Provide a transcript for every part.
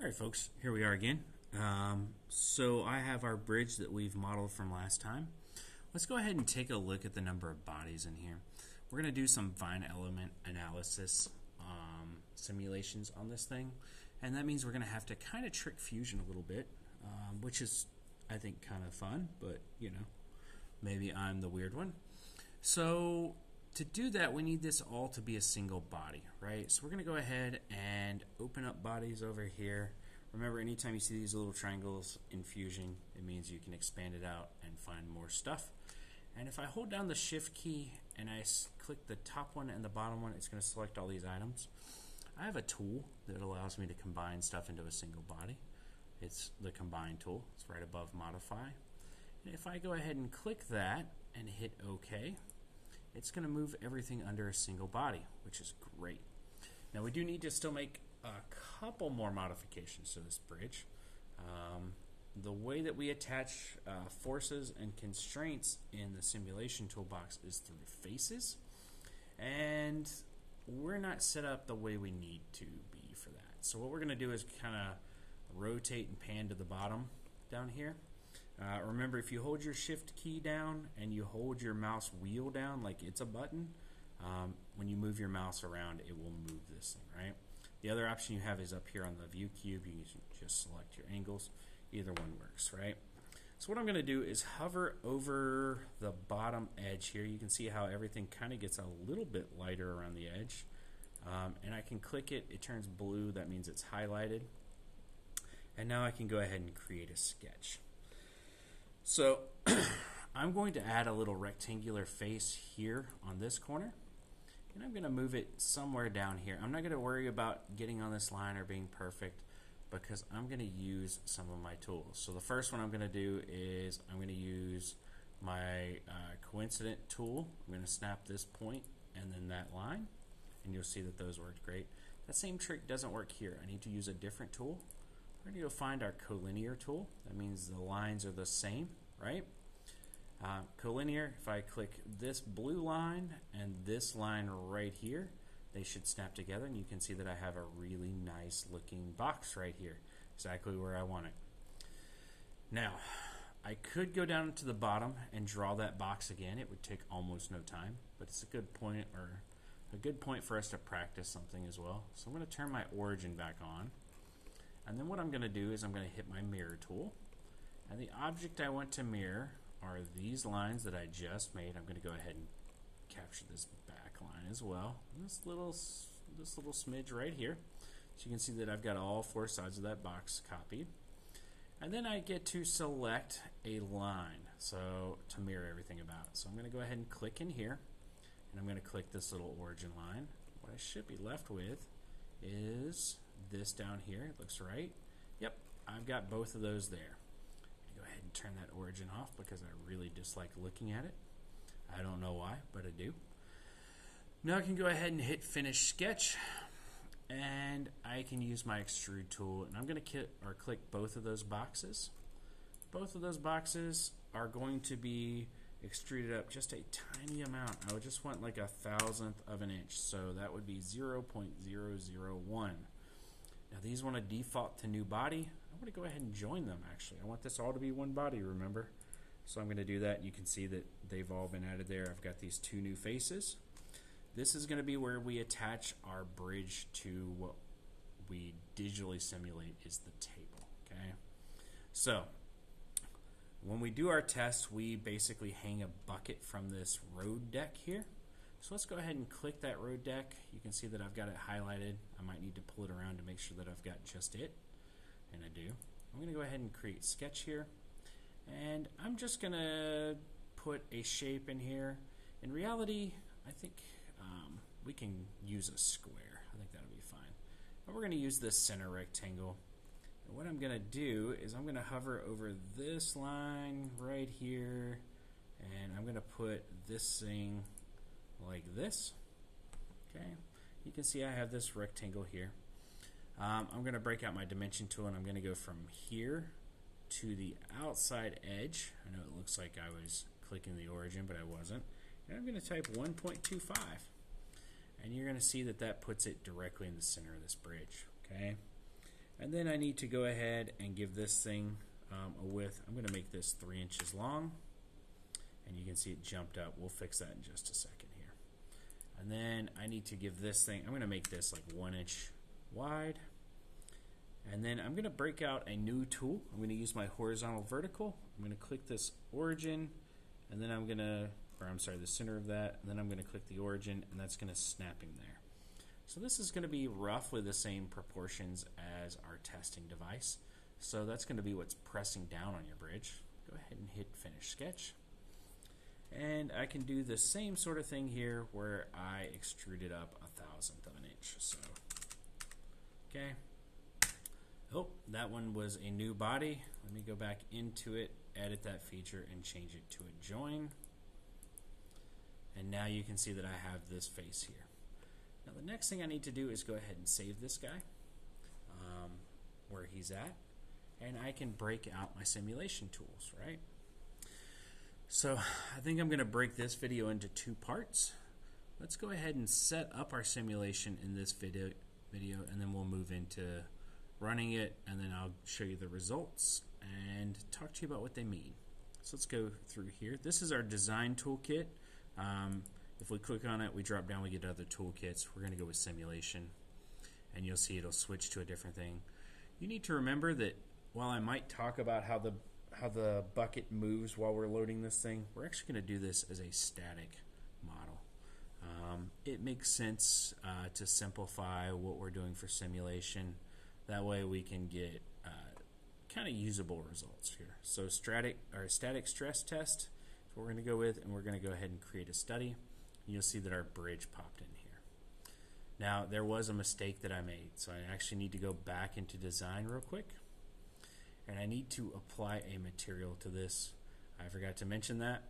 All right, folks, here we are again. So I have our bridge that we've modeled from last time. Let's go ahead and take a look at the number of bodies in here. We're going to do some vine element analysis simulations on this thing, and that means we're going to have to kind of trick Fusion a little bit, which is, I think, kind of fun, but, you know, maybe I'm the weird one. So to do that, we need this all to be a single body, right? So we're going to go ahead and open up bodies over here. Remember, anytime you see these little triangles in Fusion, it means you can expand it out and find more stuff. And if I hold down the Shift key and I click the top one and the bottom one, it's going to select all these items. I have a tool that allows me to combine stuff into a single body. It's the Combine tool. It's right above Modify. And if I go ahead and click that and hit OK, it's going to move everything under a single body, which is great. Now we do need to still make a couple more modifications to this bridge. The way that we attach forces and constraints in the simulation toolbox is through faces, and we're not set up the way we need to be for that. So what we're going to do is kind of rotate and pan to the bottom down here. Remember, if you hold your Shift key down and you hold your mouse wheel down like it's a button, when you move your mouse around, it will move this thing, right? The other option you have is up here on the view cube. You can just select your angles. Either one works, right? So what I'm going to do is hover over the bottom edge here. You can see how everything kind of gets a little bit lighter around the edge. And I can click it. It turns blue. That means it's highlighted. And now I can go ahead and create a sketch. So I'm going to add a little rectangular face here on this corner. And I'm going to move it somewhere down here. I'm not going to worry about getting on this line or being perfect, because I'm going to use some of my tools. So the first one I'm going to do is I'm going to use my coincident tool. I'm going to snap this point and then that line, and you'll see that those worked great. That same trick doesn't work here. I need to use a different tool. We're going to go find our collinear tool. That means the lines are the same, right? Collinear, if I click this blue line and this line right here, they should snap together, and you can see that I have a really nice looking box right here, exactly where I want it. Now, I could go down to the bottom and draw that box again. It would take almost no time, but it's a good point for us to practice something as well. So I'm going to turn my origin back on, and then what I'm going to do is I'm going to hit my mirror tool, and the object I want to mirror are these lines that I just made. I'm going to go ahead and capture this back line as well. And this little smidge right here. So you can see that I've got all four sides of that box copied. And then I get to select a line so to mirror everything about. So I'm going to go ahead and click in here, and I'm going to click this little origin line. What I should be left with is this down here. It looks right. Yep, I've got both of those there. Go ahead and turn that origin off because I really dislike looking at it. I don't know why, but I do. Now I can go ahead and hit Finish Sketch, and I can use my Extrude tool, and I'm going to click both of those boxes. Both of those boxes are going to be extruded up just a tiny amount. I would just want like 1/1000th of an inch, so that would be 0.001. Now these want to default to new body. I'm going to go ahead and join them, actually. I want this all to be one body, remember? So I'm going to do that. You can see that they've all been added there. I've got these two new faces. This is going to be where we attach our bridge to what we digitally simulate is the table, okay? So when we do our test, we basically hang a bucket from this road deck here. So let's go ahead and click that road deck. You can see that I've got it highlighted. I might need to pull it around to make sure that I've got just it, and I do. I'm going to go ahead and create sketch here, and I'm just going to put a shape in here. In reality, I think we can use a square. I think that'll be fine. But we're going to use this center rectangle. And what I'm going to do is I'm going to hover over this line right here, and I'm going to put this thing like this. Okay, you can see I have this rectangle here. I'm going to break out my dimension tool, and I'm going to go from here to the outside edge. I know it looks like I was clicking the origin, but I wasn't. And I'm going to type 1.25. And you're going to see that that puts it directly in the center of this bridge. Okay. And then I need to go ahead and give this thing a width. I'm going to make this 3 inches long. And you can see it jumped up. We'll fix that in just a second here. And then I need to give this thing, I'm going to make this like 1 inch wide. And then I'm going to break out a new tool. I'm going to use my horizontal vertical. I'm going to click this origin, and then I'm going to, the center of that, and then I'm going to click the origin, and that's going to snap in there. So this is going to be roughly the same proportions as our testing device. So that's going to be what's pressing down on your bridge. Go ahead and hit Finish Sketch. And I can do the same sort of thing here where I extrude it up 1/1000 of an inch. So, okay. Oh, that one was a new body. Let me go back into it, edit that feature, and change it to a join. And now you can see that I have this face here. Now the next thing I need to do is go ahead and save this guy where he's at. And I can break out my simulation tools, right? So I think I'm going to break this video into 2 parts. Let's go ahead and set up our simulation in this video, and then we'll move into running it, and then I'll show you the results and talk to you about what they mean. So let's go through here. This is our design toolkit. If we click on it, we drop down, we get other toolkits. We're going to go with simulation, and you'll see it'll switch to a different thing. You need to remember that while I might talk about how the bucket moves while we're loading this thing, we're actually going to do this as a static model. It makes sense to simplify what we're doing for simulation. That way we can get kind of usable results here. So static stress test is what we're going to go with, and we're going to go ahead and create a study. And you'll see that our bridge popped in here. Now there was a mistake that I made, so I actually need to go back into design real quick. And I need to apply a material to this. I forgot to mention that.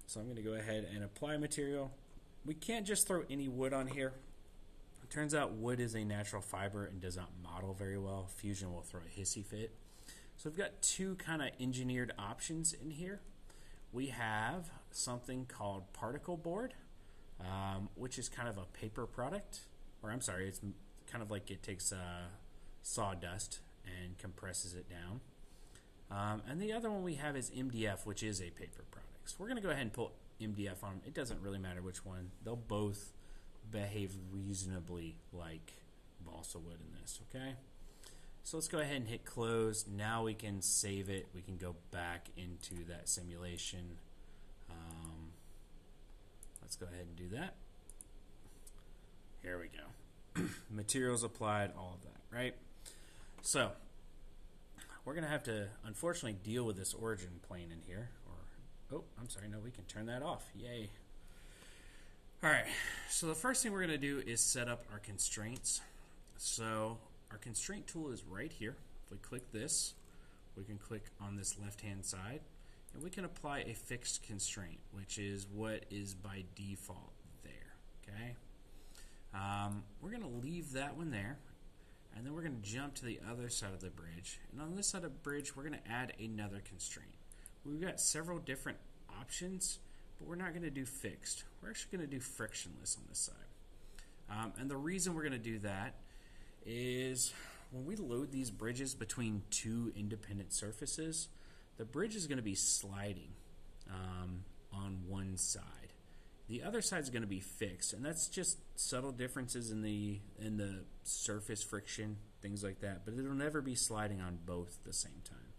So I'm going to go ahead and apply material. We can't just throw any wood on here. It turns out wood is a natural fiber and does not model very well. Fusion will throw a hissy fit. So we've got 2 kind of engineered options in here. We have something called particle board, which is kind of a paper product. Or I'm sorry, it's kind of like it takes sawdust and compresses it down. And the other one we have is MDF, which is a paper product. So we're going to go ahead and pull MDF on them. It doesn't really matter which one. They'll both behave reasonably like balsa wood in this, okay? So let's go ahead and hit close. Now we can save it. We can go back into that simulation. Let's go ahead and do that. Here we go. Materials applied, all of that, right? So we're going to have to, unfortunately, deal with this origin plane in here. Oh, I'm sorry, no, we can turn that off. Yay. All right, so the first thing we're going to do is set up our constraints. So our constraint tool is right here. If we click this, we can click on this left-hand side, and we can apply a fixed constraint, which is what is by default there, okay? We're going to leave that one there. And then we're going to jump to the other side of the bridge. And on this side of the bridge, we're going to add another constraint. We've got several different options, but we're not going to do fixed. We're actually going to do frictionless on this side. And the reason we're going to do that is when we load these bridges between 2 independent surfaces, the bridge is going to be sliding on one side. The other side is going to be fixed, and that's just subtle differences in the surface friction, things like that. But it'll never be sliding on both at the same time.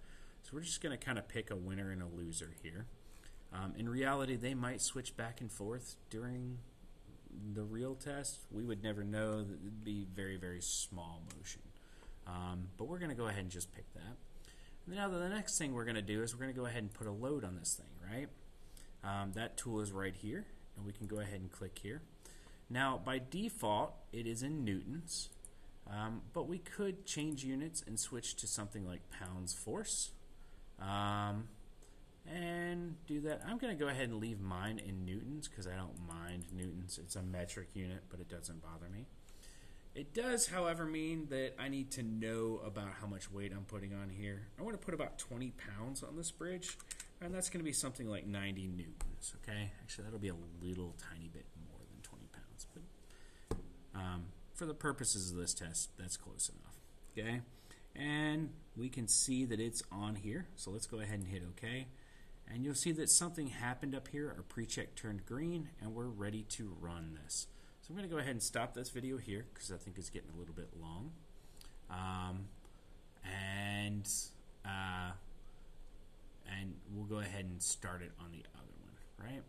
So we're just going to kind of pick a winner and a loser here. In reality, they might switch back and forth during the real test. We would never know. That it'd be very, very small motion. But we're going to go ahead and just pick that. And now the next thing we're going to do is we're going to go ahead and put a load on this thing, right? That tool is right here. And we can go ahead and click here. Now, by default, it is in newtons, but we could change units and switch to something like pounds force, and do that. I'm going to go ahead and leave mine in newtons because I don't mind newtons. It's a metric unit, but it doesn't bother me. It does, however, mean that I need to know about how much weight I'm putting on here. I want to put about 20 pounds on this bridge. And that's going to be something like 90 newtons, okay? Actually, that'll be a little tiny bit more than 20 pounds. But for the purposes of this test, that's close enough, okay? And we can see that it's on here. So let's go ahead and hit OK. And you'll see that something happened up here. Our pre-check turned green, and we're ready to run this. So I'm going to go ahead and stop this video here because I think it's getting a little bit long. And we'll go ahead and start it on the other one, right?